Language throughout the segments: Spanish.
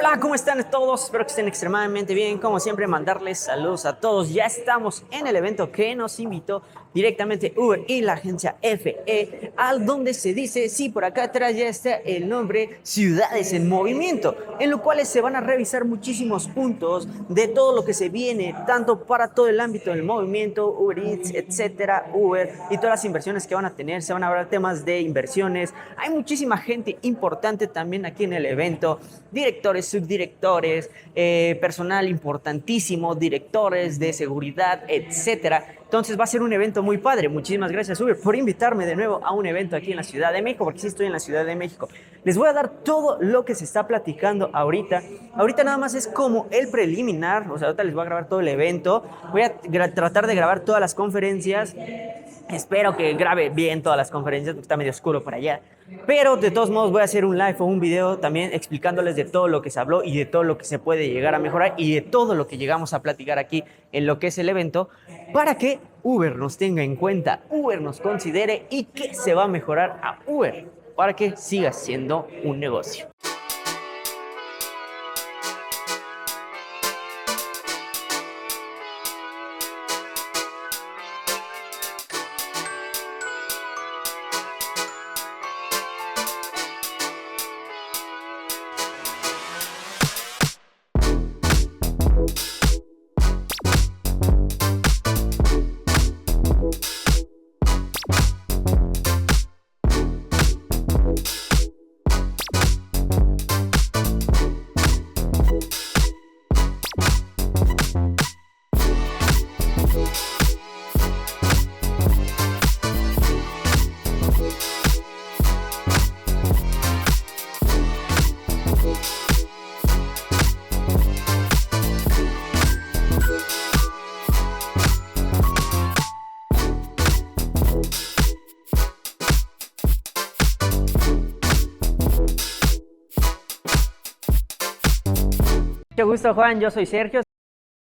Hola, ¿cómo están todos? Espero que estén extremadamente bien. Como siempre, mandarles saludos a todos. Ya estamos en el evento que nos invitó directamente Uber y la agencia FE, al donde se dice, sí, por acá atrás ya está el nombre Ciudades en Movimiento, en lo cual se van a revisar muchísimos puntos de todo lo que se viene, tanto para todo el ámbito del movimiento, Uber Eats, etcétera, Uber y todas las inversiones que van a tener. Se van a hablar temas de inversiones. Hay muchísima gente importante también aquí en el evento, directores, subdirectores, personal importantísimo, directores de seguridad, etcétera. Entonces va a ser un evento muy padre. Muchísimas gracias, Uber, por invitarme de nuevo a un evento aquí en la Ciudad de México, porque sí estoy en la Ciudad de México. Les voy a dar todo lo que se está platicando ahorita. Ahorita nada más es como el preliminar, o sea, ahorita les voy a grabar todo el evento. Voy a tratar de grabar todas las conferencias. Espero que grabe bien todas las conferencias porque está medio oscuro por allá. Pero de todos modos voy a hacer un live o un video también explicándoles de todo lo que se habló y de todo lo que se puede llegar a mejorar y de todo lo que llegamos a platicar aquí en lo que es el evento, para que Uber nos tenga en cuenta, Uber nos considere y que se va a mejorar a Uber para que siga siendo un negocio. Mucho gusto, Juan. Yo soy Sergio.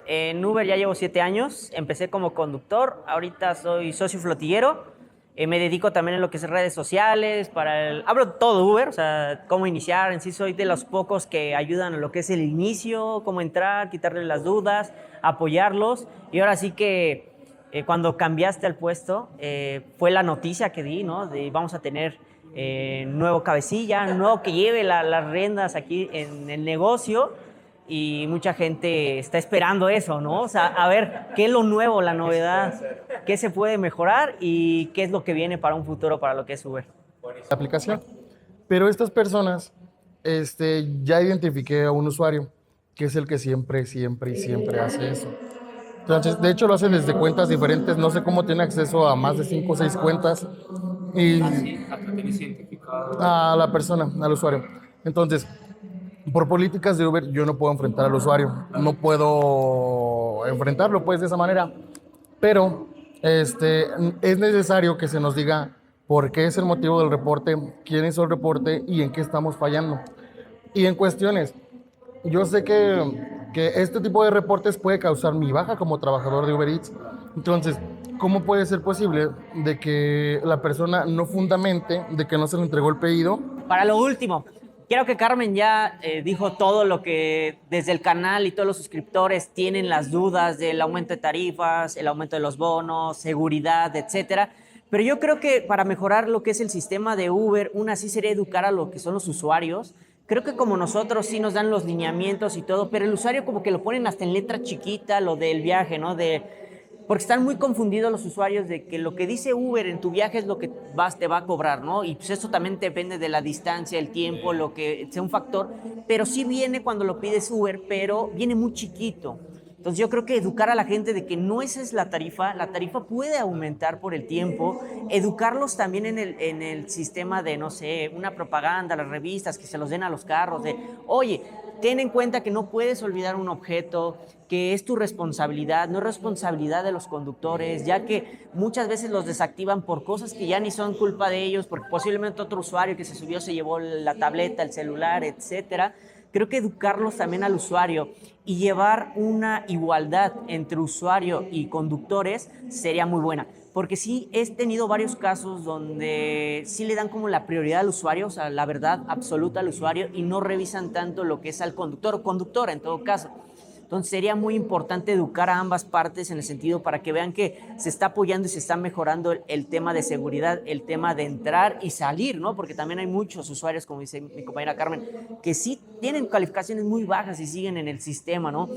En Uber ya llevo 7 años. Empecé como conductor. Ahorita soy socio flotillero. Me dedico también en lo que es redes sociales. Hablo todo Uber, o sea, cómo iniciar. En sí soy de los pocos que ayudan a lo que es el inicio, cómo entrar, quitarle las dudas, apoyarlos. Y ahora sí que cuando cambiaste al puesto, fue la noticia que di, ¿no? De vamos a tener nuevo cabecilla, nuevo que lleve las riendas aquí en el negocio. Y mucha gente está esperando eso, ¿no? O sea, a ver qué es lo nuevo, la novedad, qué se puede mejorar y qué es lo que viene para un futuro para lo que es Uber. La aplicación. Pero estas personas, ya identifiqué a un usuario que es el que siempre hace eso. Entonces, de hecho lo hace desde cuentas diferentes, no sé cómo tiene acceso a más de 5 o 6 cuentas y a la persona, al usuario. Entonces, por políticas de Uber, yo no puedo enfrentar al usuario, no puedo enfrentarlo pues de esa manera, pero es necesario que se nos diga por qué es el motivo del reporte, quién hizo el reporte y en qué estamos fallando. Y en cuestiones, yo sé que este tipo de reportes puede causar mi baja como trabajador de Uber Eats. Entonces, ¿cómo puede ser posible de que la persona no fundamente, de que no se le entregó el pedido? Para lo último, creo que Carmen ya dijo todo lo que desde el canal y todos los suscriptores tienen las dudas del aumento de tarifas, el aumento de los bonos, seguridad, etcétera. Pero yo creo que para mejorar lo que es el sistema de Uber, una sí sería educar a lo que son los usuarios. Creo que como nosotros sí nos dan los lineamientos y todo, pero el usuario como que lo ponen hasta en letra chiquita, lo del viaje, ¿no? Porque están muy confundidos los usuarios de que lo que dice Uber en tu viaje es lo que te va a cobrar, ¿no? Y pues eso también depende de la distancia, el tiempo, lo que sea un factor, pero sí viene cuando lo pides Uber, pero viene muy chiquito. Entonces yo creo que educar a la gente de que no esa es la tarifa puede aumentar por el tiempo, educarlos también en el sistema de, no sé, una propaganda, las revistas, que se los den a los carros, de, oye, ten en cuenta que no puedes olvidar un objeto, que es tu responsabilidad, no es responsabilidad de los conductores, ya que muchas veces los desactivan por cosas que ya ni son culpa de ellos, porque posiblemente otro usuario que se subió se llevó la tableta, el celular, etcétera. creo que educarlos también al usuario y llevar una igualdad entre usuario y conductores sería muy buena. Porque sí he tenido varios casos donde sí le dan como la prioridad al usuario, o sea, la verdad absoluta al usuario, y no revisan tanto lo que es al conductor o conductora en todo caso. Entonces sería muy importante educar a ambas partes en el sentido para que vean que se está apoyando y se está mejorando el tema de seguridad, el tema de entrar y salir, ¿no? Porque también hay muchos usuarios, como dice mi compañera Carmen, que sí tienen calificaciones muy bajas y siguen en el sistema, ¿no?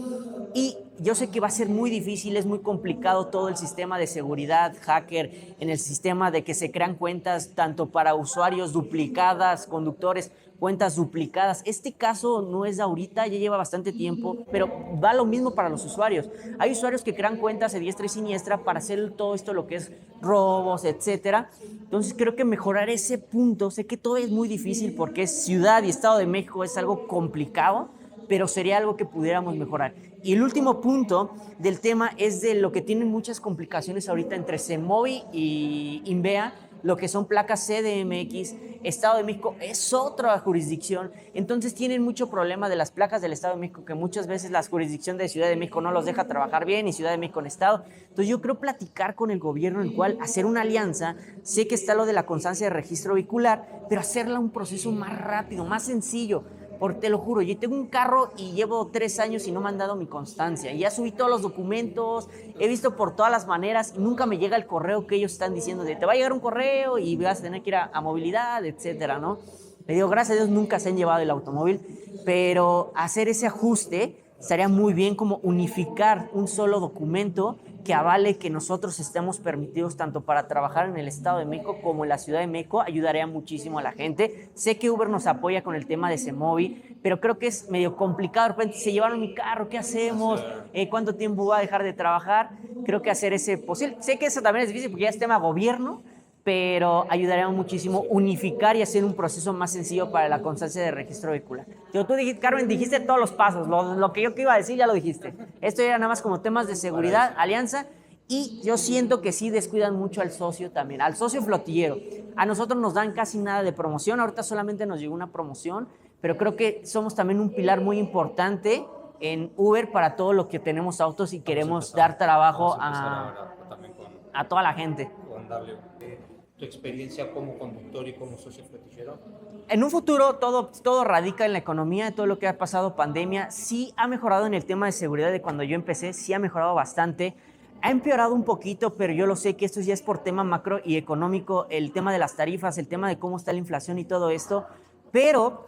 Y yo sé que va a ser muy difícil, es muy complicado todo el sistema de seguridad, hacker, en el sistema de que se crean cuentas tanto para usuarios duplicadas, conductores, cuentas duplicadas. Este caso no es de ahorita, ya lleva bastante tiempo, pero va lo mismo para los usuarios. Hay usuarios que crean cuentas de diestra y siniestra para hacer todo esto, lo que es robos, etcétera. Entonces creo que mejorar ese punto, sé que todo es muy difícil porque es Ciudad y Estado de México, es algo complicado, pero sería algo que pudiéramos mejorar. Y el último punto del tema es de lo que tienen muchas complicaciones ahorita entre CEMOVI y INVEA, lo que son placas CDMX. Estado de México es otra jurisdicción, entonces tienen mucho problema de las placas del Estado de México, que muchas veces la jurisdicción de Ciudad de México no los deja trabajar bien y Ciudad de México en Estado. Entonces yo creo platicar con el gobierno, en el cual hacer una alianza. Sé que está lo de la constancia de registro vehicular, pero hacerla un proceso más rápido, más sencillo. Porque te lo juro, yo tengo un carro y llevo 3 años y no me han dado mi constancia. Ya subí todos los documentos, he visto por todas las maneras y nunca me llega el correo que ellos están diciendo de te va a llegar un correo y vas a tener que ir a movilidad, etcétera, ¿no? Le digo, gracias a Dios nunca se han llevado el automóvil, pero hacer ese ajuste estaría muy bien, como unificar un solo documento que avale que nosotros estemos permitidos tanto para trabajar en el Estado de México como en la Ciudad de México. Ayudaría muchísimo a la gente. Sé que Uber nos apoya con el tema de CEMOVI, pero creo que es medio complicado. De repente, se llevaron mi carro, ¿qué hacemos? ¿Cuánto tiempo va a dejar de trabajar? Creo que hacer ese posible. Sé que eso también es difícil porque ya es tema gobierno, pero ayudaría muchísimo unificar y hacer un proceso más sencillo para la constancia de registro vehicular. Tú dijiste, Carmen, dijiste todos los pasos, lo que yo iba a decir ya lo dijiste. Esto era nada más como temas de seguridad, alianza, y yo siento que sí descuidan mucho al socio también, al socio flotillero. A nosotros nos dan casi nada de promoción, ahorita solamente nos llegó una promoción, pero creo que somos también un pilar muy importante en Uber para todo lo que tenemos autos y queremos dar trabajo a toda la gente. Tu experiencia como conductor y como socio flotillero. En un futuro todo radica en la economía, todo lo que ha pasado, pandemia. Sí ha mejorado en el tema de seguridad de cuando yo empecé, sí ha mejorado bastante. Ha empeorado un poquito, pero yo lo sé que esto ya es por tema macro y económico, el tema de las tarifas, el tema de cómo está la inflación y todo esto. Pero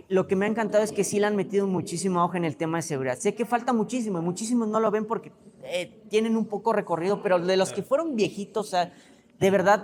lo que me ha encantado es que sí le han metido muchísimo auge en el tema de seguridad. Sé que falta muchísimo y muchísimos no lo ven porque tienen un poco recorrido, pero de los que fueron viejitos, o sea, de verdad,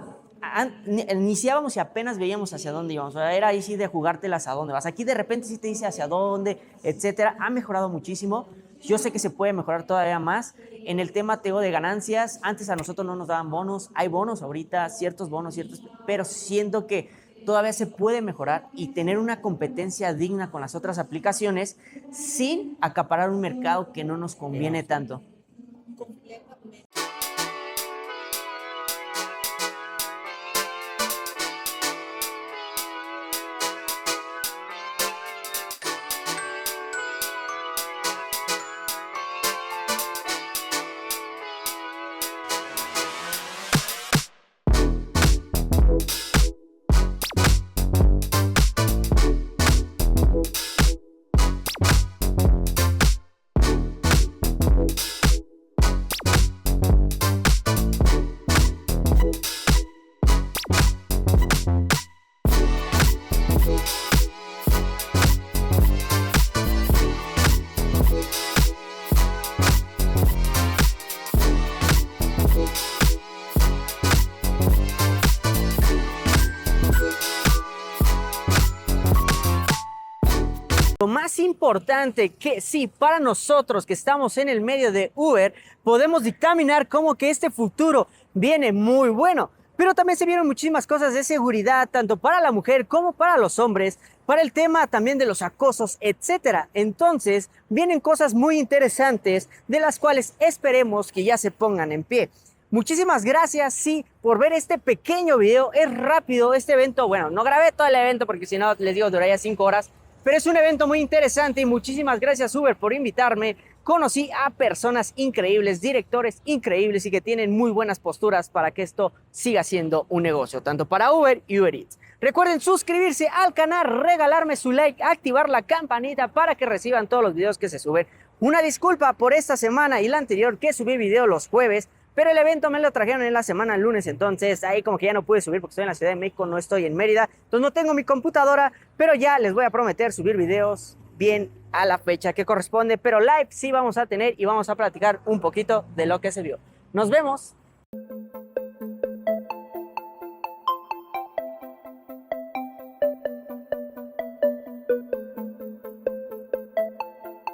iniciábamos y apenas veíamos hacia dónde íbamos. O sea, era ahí sí de jugártelas a dónde vas. Aquí de repente sí te dice hacia dónde, etcétera. Ha mejorado muchísimo. Yo sé que se puede mejorar todavía más. En el tema, Teo, de ganancias, antes a nosotros no nos daban bonos. Hay bonos ahorita, ciertos bonos, pero siento que todavía se puede mejorar y tener una competencia digna con las otras aplicaciones sin acaparar un mercado que no nos conviene tanto. Lo más importante que sí, para nosotros que estamos en el medio de Uber, podemos dictaminar como que este futuro viene muy bueno. Pero también se vieron muchísimas cosas de seguridad, tanto para la mujer como para los hombres, para el tema también de los acosos, etcétera. Entonces, vienen cosas muy interesantes de las cuales esperemos que ya se pongan en pie. Muchísimas gracias, sí, por ver este pequeño video. Es rápido este evento. Bueno, no grabé todo el evento porque si no, les digo, duraría 5 horas. pero es un evento muy interesante y muchísimas gracias Uber por invitarme. Conocí a personas increíbles, directores increíbles y que tienen muy buenas posturas para que esto siga siendo un negocio, tanto para Uber y Uber Eats. Recuerden suscribirse al canal, regalarme su like, activar la campanita para que reciban todos los videos que se suben. Una disculpa por esta semana y la anterior que subí video los jueves, pero el evento me lo trajeron en la semana el lunes, entonces ahí como que ya no pude subir porque estoy en la Ciudad de México, no estoy en Mérida, entonces no tengo mi computadora, pero ya les voy a prometer subir videos bien a la fecha que corresponde, pero live sí vamos a tener y vamos a platicar un poquito de lo que se vio. Nos vemos.